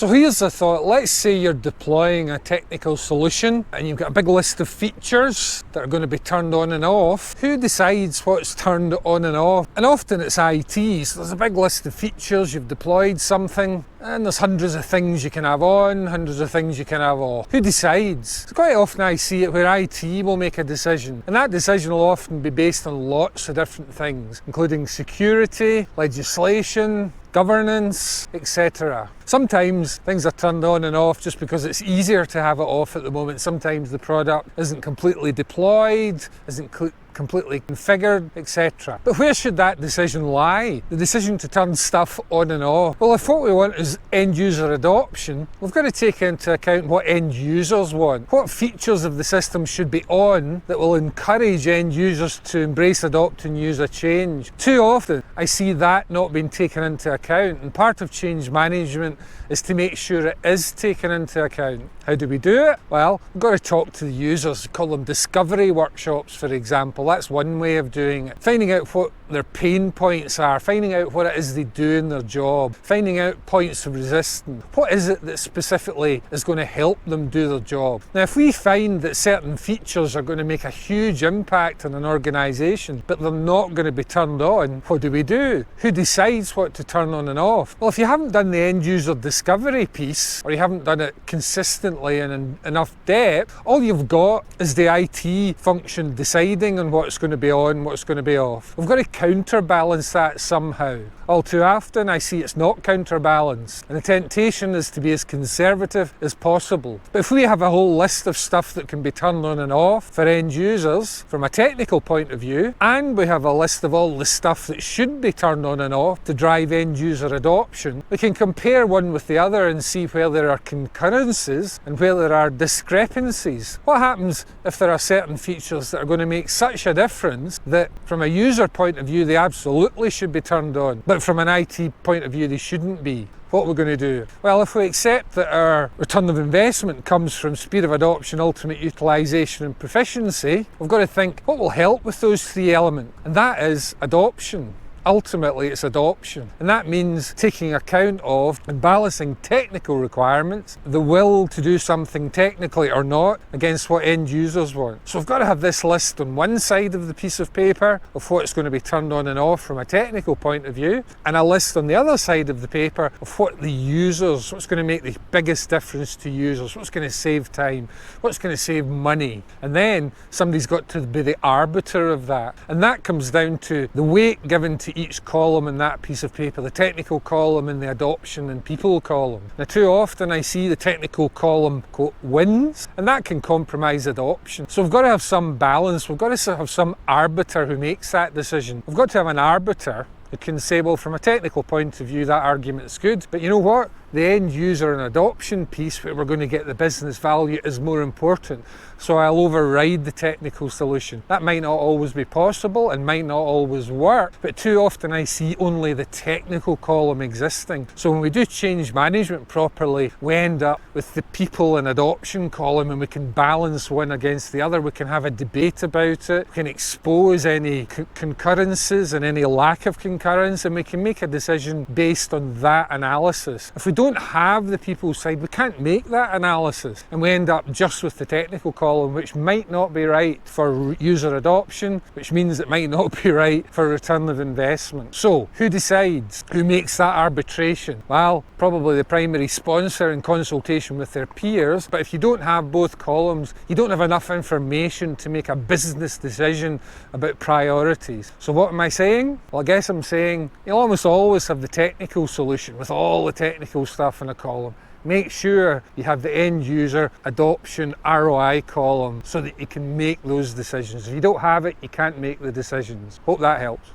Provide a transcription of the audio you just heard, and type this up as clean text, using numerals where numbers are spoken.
So here's a thought. Let's say you're deploying a technical solution and you've got a big list of features that are going to be turned on and off. Who decides what's turned on and off? And often it's IT. So there's a big list of features, you've deployed something, and there's hundreds of things you can have on, hundreds of things you can have off. Who decides? So quite often I see it where IT will make a decision, and that decision will often be based on lots of different things, including security, legislation, governance, etc. Sometimes things are turned on and off just because it's easier to have it off at the moment. Sometimes the product isn't completely deployed, isn't completely configured, etc. But where should that decision lie? The decision to turn stuff on and off? Well, if what we want is end user adoption, we've got to take into account what end users want. What features of the system should be on that will encourage end users to embrace, adopt and use a change? Too often I see that not being taken into account, and part of change management is to make sure it is taken into account. How do we do it? Well, we've got to talk to the users, call them discovery workshops, for example. That's one way of doing it. Finding out what their pain points are, finding out what it is they do in their job, finding out points of resistance. What is it that specifically is going to help them do their job? Now, if we find that certain features are going to make a huge impact on an organisation, but they're not going to be turned on, what do we do? Who decides what to turn on and off? Well, if you haven't done the end user discovery piece, or you haven't done it consistently and in enough depth, all you've got is the IT function deciding on what's going to be on, what's going to be off. We've got to counterbalance that somehow. All too often I see it's not counterbalanced, and the temptation is to be as conservative as possible. But if we have a whole list of stuff that can be turned on and off for end users from a technical point of view, and we have a list of all the stuff that should be turned on and off to drive end user adoption, we can compare one with the other and see where there are concurrences and where there are discrepancies. What happens if there are certain features that are going to make such a difference that from a user point of view they absolutely should be turned on, but from an IT point of view they shouldn't be? What we're going to do? Well, if we accept that our return of investment comes from speed of adoption, ultimate utilisation and proficiency, we've got to think what will help with those three elements, and that is adoption. Ultimately, it's adoption, and that means taking account of and balancing technical requirements, the will to do something technically or not, against what end users want. So we've got to have this list on one side of the piece of paper of what's going to be turned on and off from a technical point of view, and a list on the other side of the paper of what the users, what's going to make the biggest difference to users, what's going to save time, what's going to save money. And then somebody's got to be the arbiter of that, and that comes down to the weight given to each column in that piece of paper, the technical column and the adoption and people column. Now, too often I see the technical column quote wins, and that can compromise adoption. So we've got to have some balance. We've got to have some arbiter who makes that decision. We've got to have an arbiter who can say, well, from a technical point of view that argument's good, but you know what? The end user and adoption piece where we're going to get the business value is more important, so I'll override the technical solution. That might not always be possible and might not always work, but too often I see only the technical column existing. So when we do change management properly, we end up with the people and adoption column, and we can balance one against the other. We can have a debate about it, we can expose any concurrences and any lack of concurrence, and we can make a decision based on that analysis. If we don't have the people side, we can't make that analysis, and we end up just with the technical column, which might not be right for user adoption, which means it might not be right for return of investment. So who decides? Who makes that arbitration? Well, probably the primary sponsor in consultation with their peers, but if you don't have both columns, you don't have enough information to make a business decision about priorities. So what am I saying? Well, I guess I'm saying you'll almost always have the technical solution with all the technical stuff in a column. Make sure you have the end user adoption ROI column so that you can make those decisions. If you don't have it, you can't make the decisions. Hope that helps.